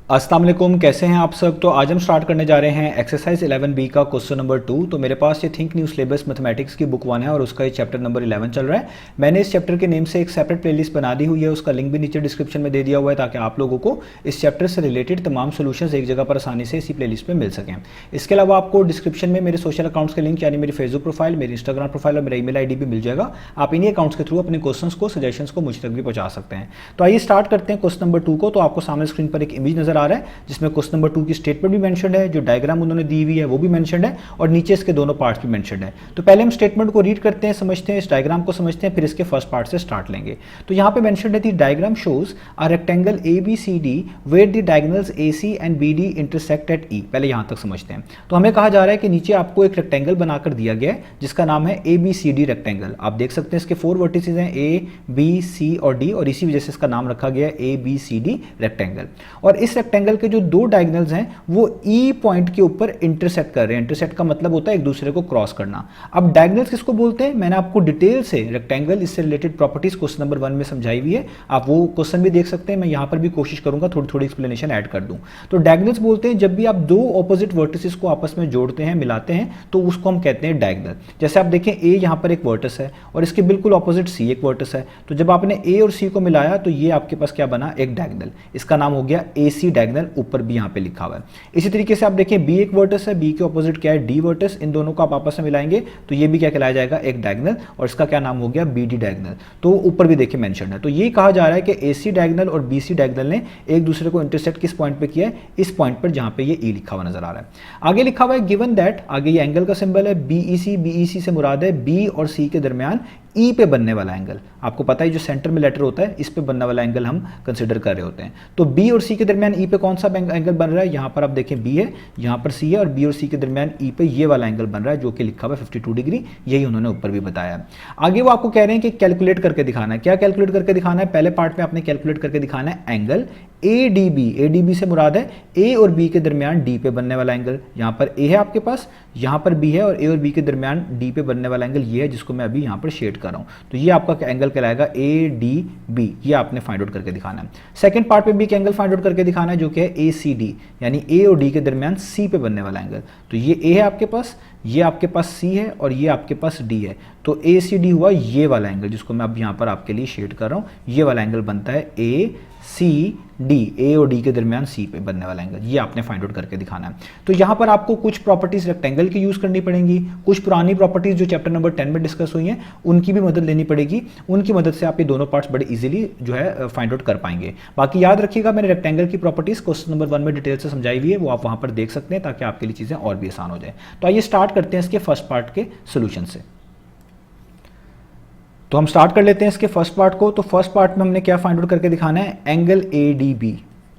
अस्सलाम वालेकुम, कैसे हैं आप सब। तो आज हम स्टार्ट करने जा रहे हैं एक्सरसाइज 11B का क्वेश्चन नंबर 2। तो मेरे पास ये थिंक न्यू सिलेबस मैथमेटिक्स की बुक 1 है और उसका ये चैप्टर नंबर 11 चल रहा है। मैंने इस चैप्टर के नेम से एक सेपरेट प्लेलिस्ट बना दी हुई है, उसका लिंक भी नीचे डिस्क्रिप्शन में दे दिया हुआ है ताकि आप लोगों को इस चैप्टर से रिलेटेड तमाम सोल्यूशंस एक जगह पर आसानी से इसी प्लेलिस्ट में मिल सकें। इसके अलावा आपको डिस्क्रिप्शन में मेरे सोशल अकाउंट्स के लिंक यानी मेरी फेसबुक प्रोफाइल, मेरी इंस्टाग्राम प्रोफाइल और मेरा ईमेल आईडी भी मिल जाएगा। आप इन्हीं अकाउंट्स के थ्रू अपने क्वेश्चंस को, सजेशंस को मुझ तक भी पहुंचा सकते हैं। तो आइए स्टार्ट करते हैं क्वेश्चन नंबर 2 को। तो आपको सामने स्क्रीन पर एक इमेज नजर आ रहा है जिसमें क्वेश्चन नंबर 2 की स्टेटमेंट भी मेंशन्ड है, जो डायग्राम उन्होंने दी हुई है वो भी मेंशन्ड है और नीचे इसके दोनों पार्ट्स भी मेंशन्ड है। तो पहले हम स्टेटमेंट को रीड करते हैं, समझते हैं, इस डायग्राम को समझते हैं, फिर इसके फर्स्ट पार्ट से स्टार्ट लेंगे। तो यहाँ पे मेंशन्ड है the diagram shows a rectangle ABCD where the diagonals AC and BD intersect at E। पहले यहाँ तक समझते हैं। तो हमें कहा जा रहा है कि नीचे आपको एक रेक्टेंगल बनाकर दिया गया है जिसका नाम है ABCD रेक्टेंगल। आप देख सकते हैं इसके 4 वर्टिसेस हैं A, B, C और D और इसी वजह से इसका नाम रखा गया है ABCD रेक्टेंगल। और इस रेक्टेंगल के जो दो डायगोनल्स हैं वो E पॉइंट के ऊपर इंटरसेक्ट कर रहे हैं। इंटरसेक्ट का मतलब होता है एक दूसरे को क्रॉस करना। अब डायगोनल्स किसको बोलते हैं, मैंने आपको डिटेल से रेक्टेंगल इससे रिलेटेड प्रॉपर्टीज क्वेश्चन नंबर 1 में समझाई हुई है, आप वो क्वेश्चन भी देख सकते हैं। मैं यहां पर भी कोशिश करूंगा थोड़ी थोड़ी एक्सप्लेनेशन ऐड कर दूं। तो डायगोनल्स बोलते हैं जब भी आप दो ऑपोजिट वर्टिसेस को आपस में जोड़ते हैं, मिलाते हैं, तो उसको हम कहते हैं डायगोनल। जैसे आप देखें A यहां पर एक वर्टिस है और इसके बिल्कुल ऑपोजिट C एक वर्टिस है। तो जब आपने A और C को मिलाया तो ये आपके पास क्या बना, एक डायगोनल। इसका नाम हो गया AC डायगोनल, ऊपर भी यहां पे लिखा हुआ है। इसी तरीके से आप देखें B एक वर्टिस है, B के ऑपोजिट क्या है, D वर्टिस। इन दोनों को आप आपस में मिलाएंगे तो ये भी क्या कहलाया जाएगा, एक डायगोनल, और इसका क्या नाम हो गया, BD डायगोनल। तो ऊपर भी देखिए मेंशन है। तो ये कहा जा रहा है कि AC डायगोनल और BC डायगोनल ने एक दूसरे को इंटरसेक्ट किस पॉइंट पे किया है, इस पॉइंट पर जहां पे ये E लिखा हुआ नजर आ रहा है। आगे लिखा हुआ है गिवन दैट, आगे ये एंगल का सिंबल है BEC। BEC से मुराद है B और C के दरमियान E पे बनने वाला एंगल। आपको पता है जो सेंटर में लेटर होता है इस पे बनने वाला एंगल हम कंसिडर कर रहे होते हैं। तो B और C के दरमियान E पे कौन सा एंगल बन रहा है, यहां पर आप देखें B है, यहां पर C है, और B और C के दरमियान E पे ये वाला एंगल बन रहा है जो कि लिखा हुआ है 52 डिग्री। यही उन्होंने ऊपर भी बताया। आगे वो आपको कह रहे हैं कि कैलकुलेट करके दिखाना है। क्या कैलकुलेट करके दिखाना है, पहले पार्ट में आपने कैलकुलेट करके दिखाना है एंगल ADB। ADB से मुराद है A और B के दरमियान D पे बनने वाला एंगल। यहां पर A है आपके पास, यहां पर B है, और A और B के दरमियान D पे बनने वाला एंगल ये है जिसको मैं अभी यहां पर शेड कर रहा हूं। तो ये आपका एंगल कहलाएगा ADB। ये आपने फाइंड आउट करके दिखाना है। सेकंड पार्ट में भी एक एंगल फाइंड आउट करके दिखाना है जो कि है ACD, यानी A और D के दरमियान C पे बनने वाला एंगल। तो ये A है आपके पास, ये आपके पास C है और ये आपके पास D है। तो ACD हुआ ये वाला एंगल जिसको मैं अब यहां पर आपके लिए शेड कर रहा हूं। ये वाला एंगल बनता है ACD, A और D के दरमियान C पे बनने वाला एंगल। ये आपने फाइंड आउट करके दिखाना है। तो यहां पर आपको कुछ प्रॉपर्टीज रेक्टेंगल की यूज करनी पड़ेंगी, कुछ पुरानी प्रॉपर्टीज जो चैप्टर नंबर 10 में डिस्कस हुई हैं उनकी भी मदद लेनी पड़ेगी। उनकी मदद से आप ये दोनों पार्ट्स बड़े इजीली जो है फाइंड आउट कर पाएंगे। बाकी याद रखिएगा मैंने रेक्टेंगल की प्रॉपर्टीज क्वेश्चन नंबर 1 में डिटेल से समझाई हुई है, वो आप वहां पर देख सकते हैं ताकि आपके लिए चीजें और भी आसान हो जाए। तो आइए स्टार्ट करते हैं इसके फर्स्ट पार्ट के सोल्यूशन से। तो हम स्टार्ट कर लेते हैं इसके फर्स्ट पार्ट को। तो फर्स्ट पार्ट में हमने क्या फाइंड आउट करके दिखाना है, एंगल ADB।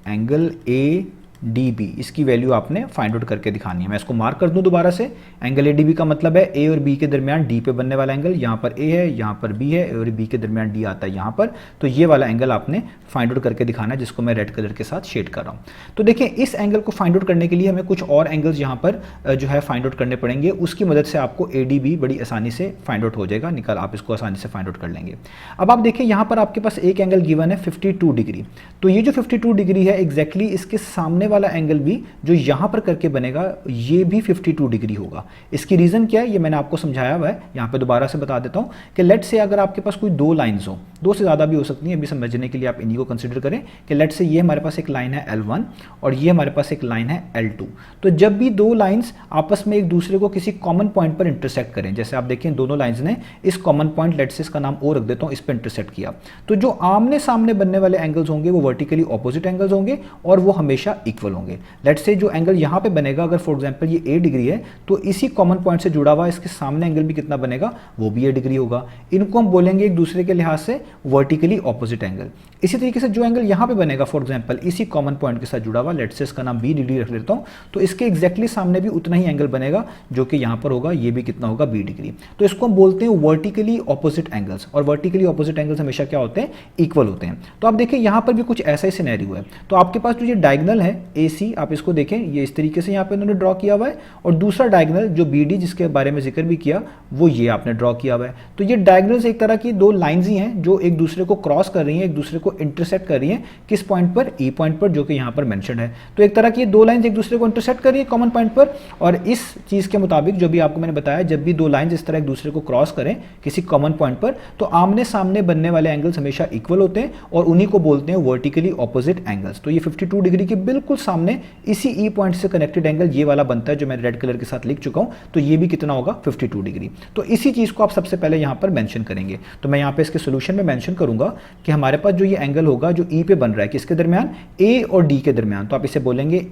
एंगल ADB इसकी वैल्यू आपने फाइंड आउट करके दिखानी है। मैं इसको मार्क कर दूं दोबारा से। एंगल ADB का मतलब है A और B के दरमियान D पे बनने वाला एंगल। यहाँ पर A है, यहाँ पर B है, और B के दरमियान D आता है यहाँ पर। तो ये वाला एंगल आपने फाइंड आउट करके दिखाना है जिसको मैं रेड कलर के साथ शेड कर रहा हूँ। तो देखिए इस एंगल को फाइंड आउट करने के लिए हमें कुछ और एंगल्स यहाँ पर जो है फाइंड आउट करने पड़ेंगे। उसकी मदद से आपको ADB बड़ी आसानी से फाइंड आउट हो जाएगा, निकाल आप इसको आसानी से फाइंड आउट कर लेंगे। अब आप देखिए यहाँ पर आपके पास एक एंगल गिवन है 52 डिग्री। तो ये जो 52 डिग्री है एग्जैक्टली इसके सामने वाला एंगल भी जो यहां पर करके बनेगा ये भी 52 डिग्री होगा। इसकी रीजन क्या है ये मैंने आपको समझाया हुआ है, यहां पे दोबारा से बता देता हूं कि लेट से अगर आपके पास कोई दो लाइंस हो, दो से ज्यादा भी हो सकती हैं, अभी समझने के लिए आप इन्हीं को कंसीडर करें कि लेट से ये हमारे पास एक लाइन है L1 और ये हमारे पास एक लाइन है L2। तो जब भी दो लाइंस आपस में एक दूसरे को किसी कॉमन पॉइंट पर इंटरसेक्ट करें, जैसे आप देखें दोनों लाइंस ने इस कॉमन पॉइंट, लेट से इसका नाम O रख देता हूं, इस पर इंटरसेक्ट किया, तो जो आमने सामने बनने वाले एंगल्स होंगे वो वर्टिकली ऑपोजिट एंगल्स होंगे और वो हमेशा इक्वल होंगे। लेट से जो एंगल यहां पे बनेगा, अगर फॉर एग्जांपल ये A डिग्री है तो इसी कॉमन पॉइंट से जुड़ा हुआ इसके सामने एंगल भी कितना बनेगा, वो भी A डिग्री होगा। इनको हम बोलेंगे एक दूसरे के लिहाज से वर्टिकली ऑपोजिट एंगल। इसी तरीके से जो एंगल यहां पे बनेगा फॉर एग्जांपल इसी कॉमन पॉइंट के साथ जुड़ा हुआ, लेट से इसका नाम B डिग्री रख लेता हूं, तो इसके एग्जैक्टली सामने भी उतना ही एंगल बनेगा जो कि यहां पर होगा, ये भी कितना होगा, B डिग्री। तो इसको हम बोलते हैं वर्टिकली ऑपोजिट एंगल्स, और वर्टिकली ऑपोजिट एंगल्स हमेशा क्या होते हैं, इक्वल होते हैं। तो आप देखिए यहां पर भी कुछ ऐसा ही सिनेरियो है। तो आपके पास जो ये डायगोनल है AC, आप इसको देखें ये इस तरीके से यहाँ पे उन्होंने ड्रॉ किया हुआ है, और दूसरा डायगोनल जो BD जिसके बारे में जिक्र भी किया वो ये आपने ड्रॉ किया हुआ है। तो ये डायगोनल्स एक तरह की दो लाइंस ही हैं जो एक दूसरे को क्रॉस कर रही हैं, एक दूसरे को इंटरसेक्ट कर रही हैं, किस पॉइंट पर, E पॉइंट पर, जो कि यहाँ पर मेंशन है। तो एक तरह की ये दो लाइंस एक दूसरे को इंटरसेक्ट कर रही है कॉमन पॉइंट पर, और इस चीज़ के मुताबिक जो भी आपको मैंने बताया, जब भी दो लाइंस इस तरह एक दूसरे को क्रॉस करें किसी कॉमन पॉइंट पर, तो आमने सामने बनने वाले एंगल्स हमेशा इक्वल होते हैं और उन्हीं को बोलते हैं वर्टिकली ऑपोजिट एंगल्स। तो ये 52 डिग्री के बिल्कुल सामने इसी E पॉइंट से कनेक्टेड एंगल ये वाला बनता है जो मैं रेड कलर के साथ लिख चुका हूं। तो ये भी कितना होगा, 52 डिग्री। तो इसी चीज़ को आप सबसे पहले यहाँ पर मेंशन करेंगे। तो मैं यहाँ पे इसके सोल्यूशन में मेंशन करूंगा कि हमारे पास जो ये एंगल होगा जो E पे बन रहा है किसके दरमियान, A और D के दरमियान, तो आप इसे बोलेंगे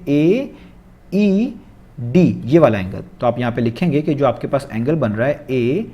AED, ये वाला एंगल। तो आप यहाँ पे लिखेंगे कि जो आपके पास एंगल बन रहा है AED,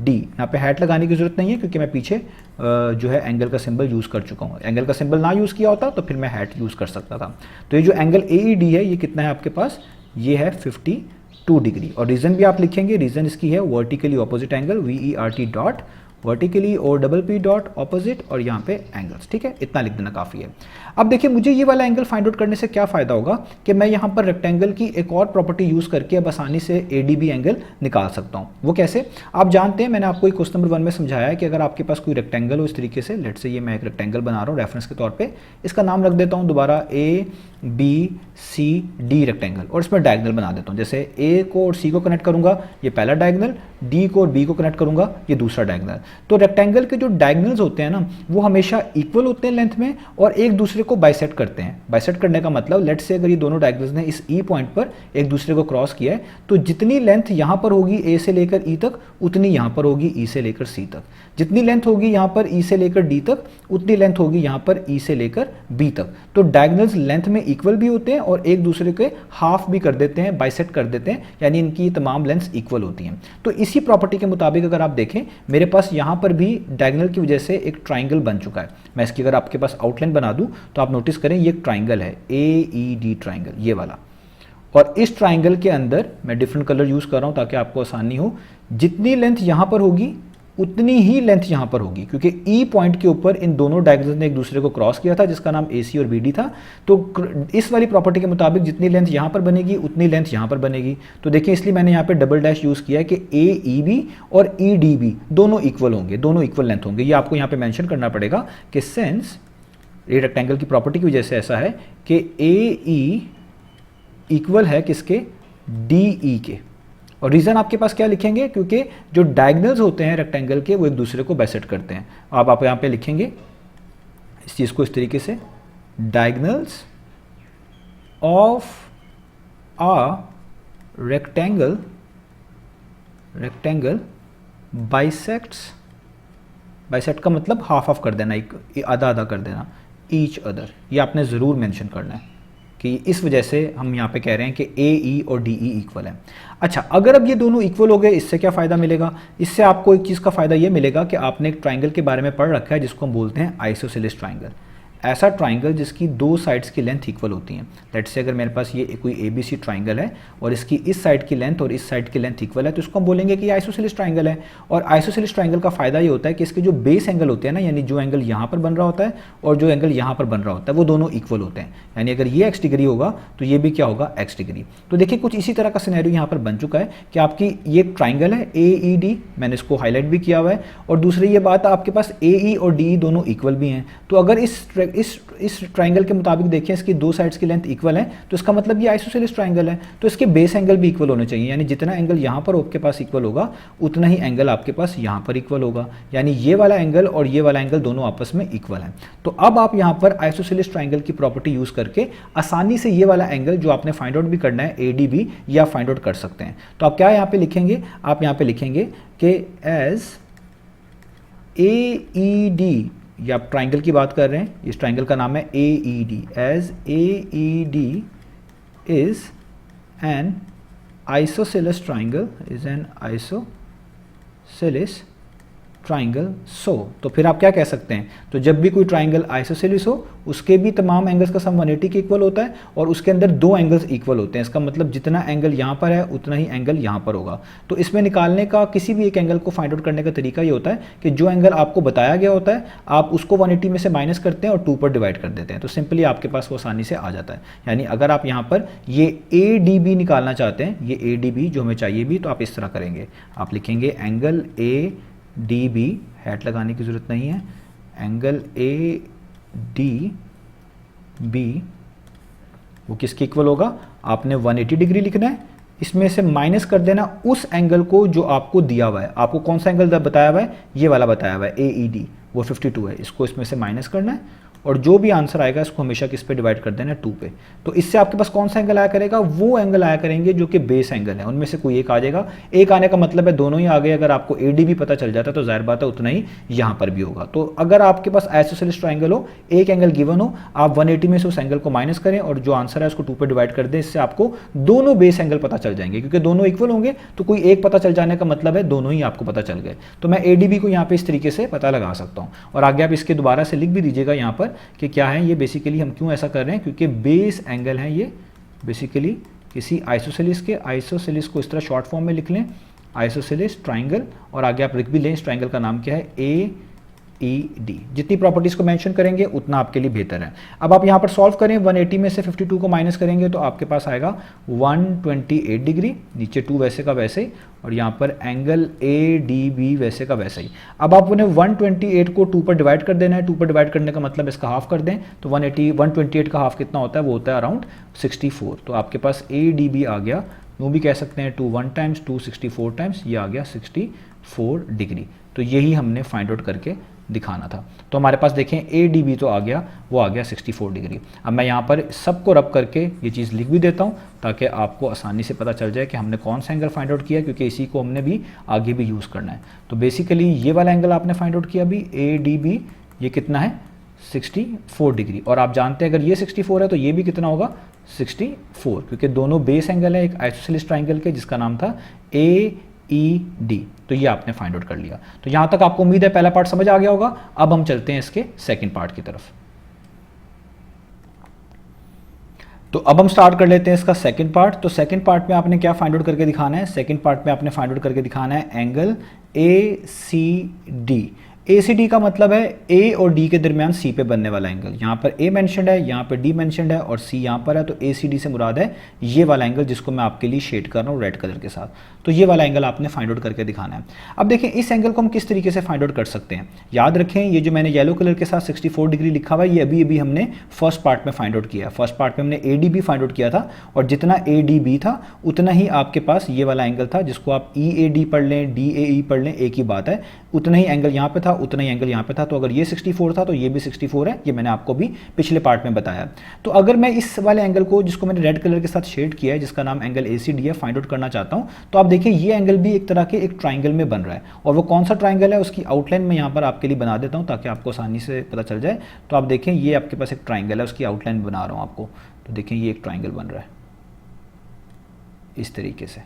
यहाँ पे हैट लगाने की जरूरत नहीं है क्योंकि मैं पीछे जो है एंगल का सिंबल यूज़ कर चुका हूँ। एंगल का सिंबल ना यूज़ किया होता तो फिर मैं हैट यूज़ कर सकता था। तो ये जो एंगल AED है ये कितना है आपके पास, ये है 52 डिग्री। और रीज़न भी आप लिखेंगे, रीज़न इसकी है vertically opposite angle, VERT dot vertically और PP डॉट ऑपोजिट, और यहाँ पे एंगल्स। ठीक है, इतना लिख देना काफ़ी है। अब देखिए मुझे ये वाला एंगल फाइंड आउट करने से क्या फ़ायदा होगा कि मैं यहाँ पर रेक्टेंगल की एक और प्रॉपर्टी यूज़ करके अब आसानी से ADB एंगल निकाल सकता हूँ। वो कैसे, आप जानते हैं मैंने आपको एक क्वेश्चन नंबर 1 में समझाया है कि अगर आपके पास कोई रेक्टेंगल हो इस तरीके से, लेट से ये मैं एक रेक्टेंगल बना रहा हूँ रेफरेंस के तौर पर, इसका नाम रख देता हूँ दोबारा ABCD रेक्टेंगल, और इसमें डायगोनल बना देता हूँ। जैसे A को और C को कनेक्ट करूँगा ये पहला डायगोनल, D को और B को कनेक्ट करूँगा ये दूसरा डायगोनल। तो रेक्टेंगल के जो डायगोनल्स होते हैं ना वो हमेशा इक्वल होते हैं लेंथ में और एक दूसरे को बाइसेक्ट करते हैं। बाइसेक्ट करने का मतलब, लेट से अगर ये दोनों डायगोनल्स ने इस E पॉइंट पर एक दूसरे को क्रॉस किया है तो जितनी लेंथ यहाँ पर होगी A से लेकर E तक उतनी यहाँ पर होगी E से लेकर C तक, जितनी लेंथ होगी यहाँ पर E से लेकर D तक उतनी लेंथ होगी यहाँ पर E से लेकर B तक। तो डायगोनल्स लेंथ में इक्वल भी होते हैं और एक दूसरे के हाफ भी कर देते हैं, बाइसेक्ट कर देते हैं, यानी इनकी तमाम लेंथ्स इक्वल होती हैं। तो इसी प्रॉपर्टी के मुताबिक अगर आप देखें मेरे पास यहाँ पर भी डायगोनल की वजह से एक ट्राइंगल बन चुका है। मैं इसकी अगर आपके पास आउटलाइन बना दूं तो आप नोटिस करें ये एक ट्राइंगल है, AED ट्राइंगल, ये वाला। और इस ट्राइंगल के अंदर मैं डिफरेंट कलर यूज कर रहा हूं ताकि आपको आसानी हो। जितनी लेंथ यहां पर होगी उतनी ही लेंथ यहां पर होगी, क्योंकि E पॉइंट के ऊपर इन दोनों डायगोनल्स ने एक दूसरे को क्रॉस किया था जिसका नाम AC और BD था। तो इस वाली प्रॉपर्टी के मुताबिक जितनी लेंथ यहां पर बनेगी उतनी लेंथ यहां पर बनेगी। तो देखिए इसलिए मैंने यहां पे डबल डैश यूज किया है कि AEB और EDB दोनों इक्वल होंगे, दोनों इक्वल लेंथ होंगे। ये आपको यहां पे मेंशन करना पड़ेगा कि सिंस ये रेक्टेंगल की प्रॉपर्टी की वजह से ऐसा है कि AE इक्वल है किसके, DE के। और रीज़न आपके पास क्या लिखेंगे, क्योंकि जो डायगोनल्स होते हैं रेक्टेंगल के वो एक दूसरे को बाइसेक्ट करते हैं। आप यहाँ पे लिखेंगे इस चीज़ को इस तरीके से, diagonals of a rectangle bisect का मतलब हाफ ऑफ कर देना, आधा आधा कर देना, ईच अदर। ये आपने ज़रूर मेंशन करना है कि इस वजह से हम यहाँ पे कह रहे हैं कि AE और DE इक्वल है। अच्छा, अगर अब ये दोनों इक्वल हो गए इससे क्या फ़ायदा मिलेगा, इससे आपको एक चीज़ का फ़ायदा ये मिलेगा कि आपने एक ट्राइंगल के बारे में पढ़ रखा है जिसको हम बोलते हैं आइसोसेलेस ट्राइंगल। ऐसा ट्राइंगल जिसकी दो साइड्स की लेंथ इक्वल होती हैं। लेट्स से अगर मेरे पास ये कोई ABC ट्राइंगल है और इसकी इस साइड की लेंथ और इस साइड की लेंथ इक्वल है तो इसको हम बोलेंगे कि आइसोसेलेस ट्राइंगल है। और आइसोसेलेस ट्राइंगल का फायदा ये होता है कि इसके जो बेस एंगल होते हैं ना, यानी जो एंगल यहाँ पर बन रहा होता है और जो एंगल यहाँ पर बन रहा होता है वो दोनों इक्वल होते हैं। यानी अगर ये x डिग्री होगा तो ये भी क्या होगा, x डिग्री। तो देखिए कुछ इसी तरह का सिनेरियो यहाँ पर बन चुका है कि आपकी ये ट्राइंगल है AED, मैंने इसको हाईलाइट भी किया हुआ है। और दूसरी ये बात, आपके पास AE और DE दोनों इक्वल भी हैं। तो अगर इस ट्राइंगल के मुताबिक देखें इसकी दो साइड्स की लेंथ इक्वल है तो इसका मतलब ये आइसोसेलेस ट्राइंगल है। तो इसके बेस एंगल भी इक्वल होने चाहिए, यानी जितना एंगल यहाँ पर आपके पास इक्वल होगा उतना ही एंगल आपके पास यहाँ पर इक्वल होगा। यानी ये वाला एंगल और ये वाला एंगल दोनों आपस में इक्वल हैं। तो अब आप यहाँ पर आइसोसेलेस ट्राइंगल की प्रॉपर्टी यूज करके आसानी से ये वाला एंगल जो आपने फाइंड आउट भी करना है ADB, या फाइंड आउट कर सकते हैं। तो आप क्या यहाँ पे लिखेंगे, आप यहाँ पे लिखेंगे कि एज AED, या आप ट्राइंगल की बात कर रहे हैं, इस ट्राइंगल का नाम है AED, as AED is an isosceles triangle, is an isosceles triangle so. तो फिर आप क्या कह सकते हैं, तो जब भी कोई ट्राइंगल आइसोसेलिस हो उसके भी तमाम एंगल्स का सम 180 के इक्वल होता है और उसके अंदर दो एंगल्स इक्वल होते हैं। इसका मतलब जितना एंगल यहाँ पर है उतना ही एंगल यहाँ पर होगा। तो इसमें निकालने का किसी भी एक एंगल को फाइंड आउट करने का तरीका ये होता है कि जो एंगल आपको बताया गया होता है आप उसको 180 में से माइनस करते हैं और 2 पर डिवाइड कर देते हैं, तो सिंपली आपके पास वो आसानी से आ जाता है। यानी अगर आप यहाँ पर ये ADB निकालना चाहते हैं, ये ADB जो हमें चाहिए भी, तो आप इस तरह करेंगे, आप लिखेंगे एंगल ADB, हैट लगाने की ज़रूरत नहीं है, एंगल ADB वो किसके इक्वल होगा, आपने 180 डिग्री लिखना है, इसमें से माइनस कर देना उस एंगल को जो आपको दिया हुआ है। आपको कौन सा एंगल बताया हुआ है, ये वाला बताया हुआ है AED, वो 52 है, इसको इसमें से माइनस करना है और जो भी आंसर आएगा इसको हमेशा किस पे डिवाइड कर देना है, 2 पे। तो इससे आपके पास कौन सा एंगल आया करेगा, वो एंगल आया करेंगे जो कि बेस एंगल है, उनमें से कोई एक आ जाएगा। एक आने का मतलब है दोनों ही आ गए। अगर आपको ADB पता चल जाता है तो जाहिर बात है उतना ही यहाँ पर भी होगा। तो अगर आपके पास आइसोसेलेस ट्राइंगल हो, एक एंगल गिवन हो, आप 180 में से उस एंगल को माइनस करें और जो आंसर है उसको 2 पे डिवाइड कर दें, इससे आपको दोनों बेस एंगल पता चल जाएंगे। क्योंकि दोनों इक्वल होंगे तो कोई एक पता चल जाने का मतलब है दोनों ही आपको पता चल गए। तो मैं ADB को यहाँ पे इस तरीके से पता लगा सकता हूँ और आगे आप इसके दोबारा से लिख भी दीजिएगा यहाँ पर कि क्या है ये। बेसिकली हम क्यों ऐसा कर रहे हैं, क्योंकि बेस एंगल है ये बेसिकली किसी आइसोसेलिस के। आइसोसेलिस को इस तरह शॉर्ट फॉर्म में लिख लें, आइसोसेलिस ट्राइंगल, और आगे आप लिख भी लें इस ट्राइंगल का नाम क्या है, AED। जितनी प्रॉपर्टीज को मेंशन करेंगे उतना आपके लिए बेहतर है। अब आप यहाँ पर सॉल्व करें, 180 में से 52 को माइनस करेंगे तो आपके पास आएगा 128 डिग्री, नीचे 2 वैसे का वैसे ही, और यहाँ पर एंगल ADB वैसे का वैसे ही। अब आप उन्हें 128 को 2 पर डिवाइड कर देना है। 2 पर डिवाइड करने का मतलब इसका हाफ कर दें, तो 128 का हाफ कितना होता है, वो होता है अराउंड 64। तो आपके पास ADB आ गया, यूँ भी कह सकते हैं 2 1 टाइम्स 2 64 टाइम्स, ये आ गया 64 डिग्री। तो यही हमने फाइंड आउट करके दिखाना था। तो हमारे पास देखें ADB तो आ गया, वो आ गया 64 डिग्री। अब मैं यहाँ पर सबको रब करके ये चीज़ लिख भी देता हूँ ताकि आपको आसानी से पता चल जाए कि हमने कौन सा एंगल फाइंड आउट किया, क्योंकि इसी को हमने भी आगे भी यूज़ करना है। तो बेसिकली ये वाला एंगल आपने फाइंड आउट किया अभी ADB, ये कितना है 64 डिग्री, और आप जानते हैं अगर ये 64 है तो ये भी कितना होगा 64, क्योंकि दोनों बेस एंगल है एक आइसोसेलेस ट्राइंगल के जिसका नाम था AED। तो ये आपने फाइंड आउट कर लिया। तो यहां तक आपको उम्मीद है पहला पार्ट समझ आ गया होगा। अब हम चलते हैं इसके सेकंड पार्ट की तरफ। तो अब हम स्टार्ट कर लेते हैं इसका सेकंड पार्ट। तो सेकंड पार्ट में आपने क्या फाइंड आउट करके दिखाना है, सेकंड पार्ट में आपने फाइंड आउट करके दिखाना है एंगल ACD। ACD का मतलब है A और D के दरमियान C पे बनने वाला एंगल। यहाँ पर A मेंशन्ड है, यहाँ पर D मेंशन्ड है और C यहाँ पर है। तो ACD से मुराद है ये वाला एंगल जिसको मैं आपके लिए शेड कर रहा हूँ रेड कलर के साथ। तो ये वाला एंगल आपने फाइंड आउट करके दिखाना है। अब देखें इस एंगल को हम किस तरीके से फाइंड आउट कर सकते हैं। याद रखें ये जो मैंने येलो कलर के साथ 64 डिग्री लिखा हुआ है ये अभी हमने फर्स्ट पार्ट में फाइंड आउट किया। फर्स्ट पार्ट में हमने ADB फाइंड आउट किया था और जितना ADB था उतना ही आपके पास ये वाला एंगल था जिसको आप EAD पढ़ लें, DAE पढ़ लें, एक ही बात है। उतना ही एंगल यहाँ पे था, उतना ही एंगल यहाँ पे था। तो अगर ये 64 था तो ये भी 64 है, ये मैंने आपको भी पिछले पार्ट में बताया। तो अगर मैं इस वाले एंगल को जिसको मैंने रेड कलर के साथ शेड किया है जिसका नाम एंगल ACD है फाइंड आउट करना चाहता हूँ, तो आप देखिए ये एंगल भी एक तरह के एक ट्राइंगल में बन रहा है। और वो कौन सा ट्राइंगल है उसकी आउटलाइन मैं यहाँ पर आपके लिए बना देता हूँ ताकि आपको आसानी से पता चल जाए। तो आप देखें ये आपके पास एक ट्राइंगल है, उसकी आउटलाइन बना रहा हूँ आपको। तो देखें ये एक ट्राइंगल बन रहा है इस तरीके से,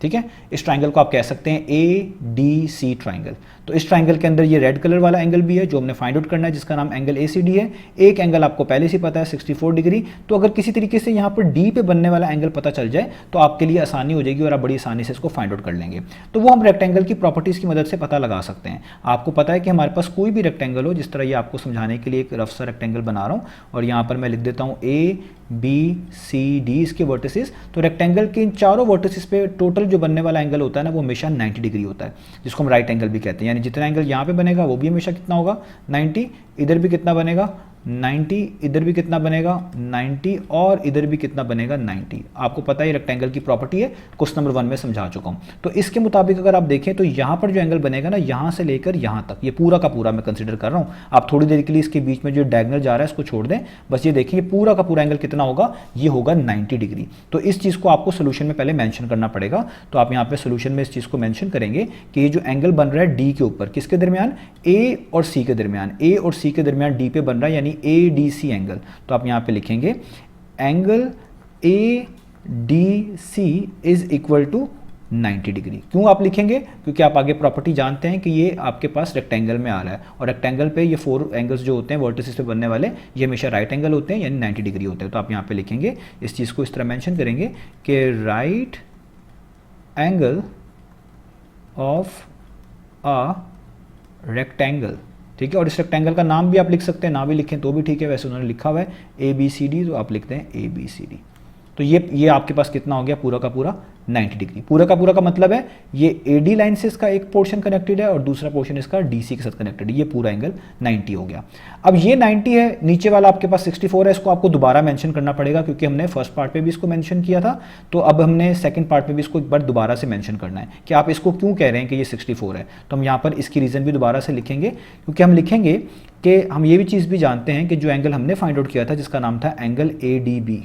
ठीक है। इस ट्राइंगल को आप कह सकते हैं ADC ट्राइंगल। तो इस ट्राइंगल के अंदर ये रेड कलर वाला एंगल भी है जो हमने फाइंड आउट करना है जिसका नाम एंगल ACD है। एक एंगल आपको पहले से पता है 64 डिग्री। तो अगर किसी तरीके से यहाँ पर D पे बनने वाला एंगल पता चल जाए तो आपके लिए आसानी हो जाएगी और आप बड़ी आसानी से इसको फाइंड आउट कर लेंगे। तो वो हम रेक्टेंगल की प्रॉपर्टीज़ की मदद से पता लगा सकते हैं। आपको पता है कि हमारे पास कोई भी रेक्टेंगल हो, जिस तरह ये आपको समझाने के लिए एक रफ सा रेक्टेंगल बना रहा हूँ और यहाँ पर मैं लिख देता हूँ ABCD इसके वर्टिसेस। तो रेक्टेंगल के इन चारों वर्टिसेस पे टोटल जो बनने वाला एंगल होता है ना वो हमेशा 90 डिग्री होता है, जिसको हम राइट एंगल भी कहते हैं। यानी जितना एंगल यहाँ पे बनेगा वो भी हमेशा कितना होगा 90, इधर भी कितना बनेगा 90, इधर भी कितना बनेगा 90 और इधर भी कितना बनेगा 90। आपको पता है रेक्टेंगल की प्रॉपर्टी है, क्वेश्चन नंबर 1 में समझा चुका हूँ। तो इसके मुताबिक अगर आप देखें तो यहाँ पर जो एंगल बनेगा ना यहाँ से लेकर यहाँ तक ये पूरा का पूरा मैं कंसीडर कर रहा हूँ। आप थोड़ी देर के लिए इसके बीच में जो डायगोनल जा रहा है इसको छोड़ दें, बस ये देखिए पूरा का पूरा एंगल कितना होगा, ये होगा 90 डिग्री। तो इस चीज़ को आपको सोल्यूशन में पहले मेंशन करना पड़ेगा। तो आप यहाँ पे सोल्यूशन में इस चीज़ को मेंशन करेंगे कि ये जो एंगल बन रहा है D के ऊपर किसके दरमियान, A और C के दरमियान, A और C के दरमियान D पे बन रहा है यानी ADC एंगल। तो आप यहाँ पे लिखेंगे angle ADC is equal to 90 degree. क्यों आप लिखेंगे? क्योंकि आप आगे प्रॉपर्टी जानते हैं कि ये आपके पास रेक्टेंगल में आ रहा है और रेक्टेंगल पे ये 4 एंगल्स जो होते हैं वर्टिसेस पे बनने वाले, ये हमेशा राइट एंगल होते हैं, यानी 90 डिग्री होते हैं। तो आप यहाँ पे लिखेंगे, इस चीज़ को इस तरह मेंशन करेंगे कि right angle of a rectangle, ठीक है। और इस रेक्टेंगल का नाम भी आप लिख सकते हैं, ना भी लिखें तो भी ठीक है, वैसे उन्होंने लिखा हुआ है ABCD, तो आप लिखते हैं ABCD। तो ये आपके पास कितना हो गया? पूरा का पूरा 90 डिग्री। पूरा का मतलब है ये AD लाइन से इसका एक पोर्शन कनेक्टेड है और दूसरा पोर्शन इसका DC के साथ कनेक्टेड है, ये पूरा एंगल 90 हो गया। अब ये 90 है, नीचे वाला आपके पास 64 है, इसको आपको दोबारा मेंशन करना पड़ेगा क्योंकि हमने फर्स्ट पार्ट पे भी इसको मेंशन किया था, तो अब हमने सेकंड पार्ट में भी इसको एक बार दोबारा से मेंशन करना है कि आप इसको क्यों कह रहे हैं कि ये 64 है। तो हम यहाँ पर इसकी रीज़न भी दोबारा से लिखेंगे, क्योंकि हम लिखेंगे कि हम ये भी चीज़ भी जानते हैं कि जो एंगल हमने फाइंड आउट किया था जिसका नाम था एंगल ADB,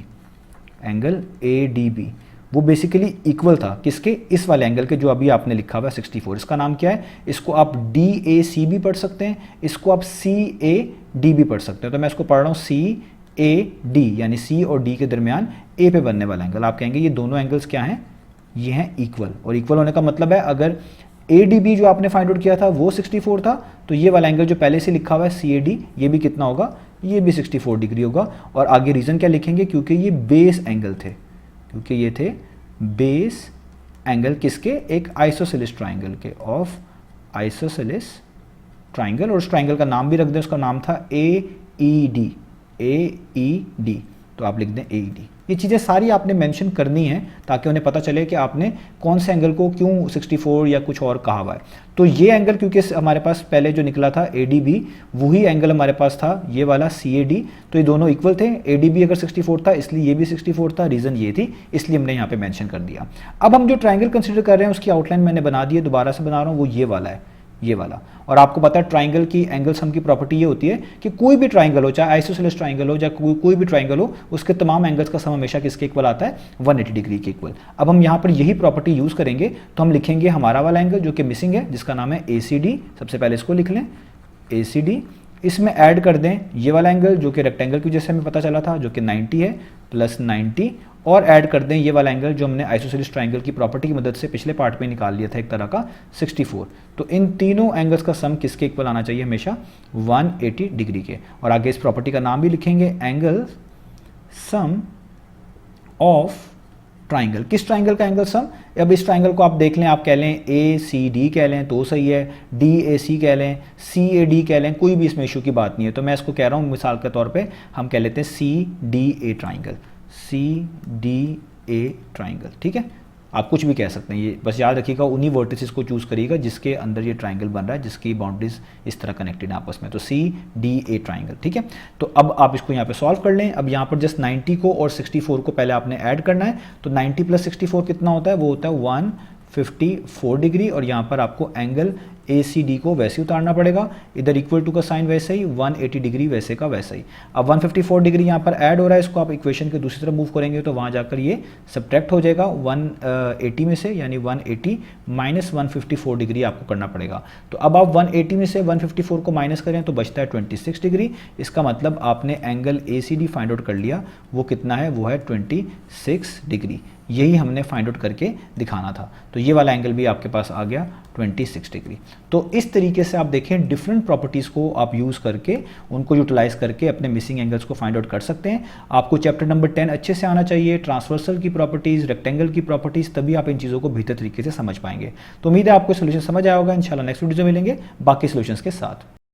वो बेसिकली इक्वल था किसके? इस वाले एंगल के जो अभी आपने लिखा हुआ है 64। इसका नाम क्या है? इसको आप DAC भी पढ़ सकते हैं, इसको आप CAD भी पढ़ सकते हैं। तो मैं इसको पढ़ रहा हूँ CAD, यानी C और D के दरमियान A पे बनने वाला एंगल। आप कहेंगे ये दोनों एंगल्स क्या हैं? ये हैं इक्वल। और इक्वल होने का मतलब है अगर ADB जो आपने फाइंड आउट किया था वो 64 था, तो ये वाला एंगल जो पहले से लिखा हुआ है CAD, ये भी कितना होगा? ये भी 64 डिग्री होगा। और आगे रीज़न क्या लिखेंगे? क्योंकि ये बेस एंगल थे, क्योंकि ये थे बेस एंगल किसके? एक आइसोसेलेस ट्राइंगल के, ऑफ आइसोसेलेस ट्राइंगल। और उस ट्राइंगल का नाम भी रख दें, उसका नाम था AED। तो आप लिख दें AED। ये चीज़ें सारी आपने मेंशन करनी है ताकि उन्हें पता चले कि आपने कौन से एंगल को क्यों 64 या कुछ और कहा हुआ है। तो ये एंगल क्योंकि हमारे पास पहले जो निकला था ADB, वही एंगल हमारे पास था ये वाला CAD, तो ये दोनों इक्वल थे। ADB अगर 64 था इसलिए ये भी 64 था, रीज़न ये थी, इसलिए हमने यहाँ पे मेंशन कर दिया। अब हम जो ट्राइंगल कंसिडर कर रहे हैं उसकी आउटलाइन मैंने बना दी है, दोबारा से बना रहा हूँ, वो ये वाला है, ये वाला। और आपको पता है ट्राइंगल की एंगल सम की प्रॉपर्टी ये होती है कि कोई भी ट्राइंगल हो, चाहे आइसोसेलेस ट्राइंगल हो, चाहे कोई भी ट्राइंगल हो, उसके तमाम एंगल्स का सम हमेशा किसके इक्वल आता है? 180 डिग्री के इक्वल। अब हम यहाँ पर यही प्रॉपर्टी यूज़ करेंगे, तो हम लिखेंगे हमारा वाला एंगल जो कि मिसिंग है, जिसका नाम है ACD। सबसे पहले इसको लिख लें ACD, इसमें ऐड कर दें ये वाला एंगल जो कि रेक्टेंगल की वजह से हमें पता चला था, जो कि 90 है, प्लस 90, और ऐड कर दें ये वाला एंगल जो हमने आइसोसेलेस ट्राइंगल की प्रॉपर्टी की मदद से पिछले पार्ट में निकाल लिया था एक तरह का 64। तो इन तीनों एंगल्स का सम किसके इक्वल आना चाहिए? हमेशा 180 डिग्री के। और आगे इस प्रॉपर्टी का नाम भी लिखेंगे एंगल सम ऑफ ट्राइंगल। किस ट्राइंगल का एंगल सम? अब इस ट्राइंगल को आप देख लें, आप कह लें ACD कह लें तो सही है, DAC कह लें, CAD कह लें, कोई भी इसमें इशू की बात नहीं है। तो मैं इसको कह रहा हूँ मिसाल के तौर पे हम कह लेते हैं CDA ट्राइंगल, CDA ट्राइंगल, ठीक है। आप कुछ भी कह सकते हैं, ये बस याद रखिएगा उन्हीं वर्टिसेस को चूज़ करिएगा जिसके अंदर ये ट्राइंगल बन रहा है, जिसकी बाउंड्रीज इस तरह कनेक्टेड है आपस में। तो CDA ट्राइंगल, ठीक है। तो अब आप इसको यहाँ पे सॉल्व कर लें। अब यहाँ पर जस्ट 90 को और 64 को पहले आपने ऐड करना है। तो 90 प्लस 64 कितना होता है? वो होता है 154 डिग्री। और यहाँ पर आपको एंगल ACD को वैसे ही उतारना पड़ेगा, इधर इक्वल टू का साइन वैसे ही, 180 डिग्री वैसे का वैसा ही। अब 154 डिग्री यहाँ पर ऐड हो रहा है, इसको आप इक्वेशन के दूसरी तरफ मूव करेंगे तो वहाँ जाकर ये सब्ट्रैक्ट हो जाएगा 180 में से, यानी 180 माइनस 154 डिग्री आपको करना पड़ेगा। तो अब आप 180 में से 154 को माइनस करें तो बचता है 26 डिग्री। इसका मतलब आपने एंगल ACD फाइंड आउट कर लिया, वो कितना है? वो है 26 डिग्री। यही हमने फाइंड आउट करके दिखाना था। तो ये वाला एंगल भी आपके पास आ गया 26 डिग्री। तो इस तरीके से आप देखें डिफरेंट प्रॉपर्टीज़ को आप यूज़ करके उनको यूटिलाइज करके अपने मिसिंग एंगल्स को फाइंड आउट कर सकते हैं। आपको चैप्टर नंबर 10 अच्छे से आना चाहिए, ट्रांसवर्सल की प्रॉपर्टीज़, रेक्टेंगल की प्रॉपर्टीज़, तभी आप इन चीज़ों को बेहतर तरीके से समझ पाएंगे। तो उम्मीद है आपको सोल्यूशन समझ आया होगा। इंशाल्लाह नेक्स्ट वीडियो में मिलेंगे बाकी सोल्यूशंस के साथ।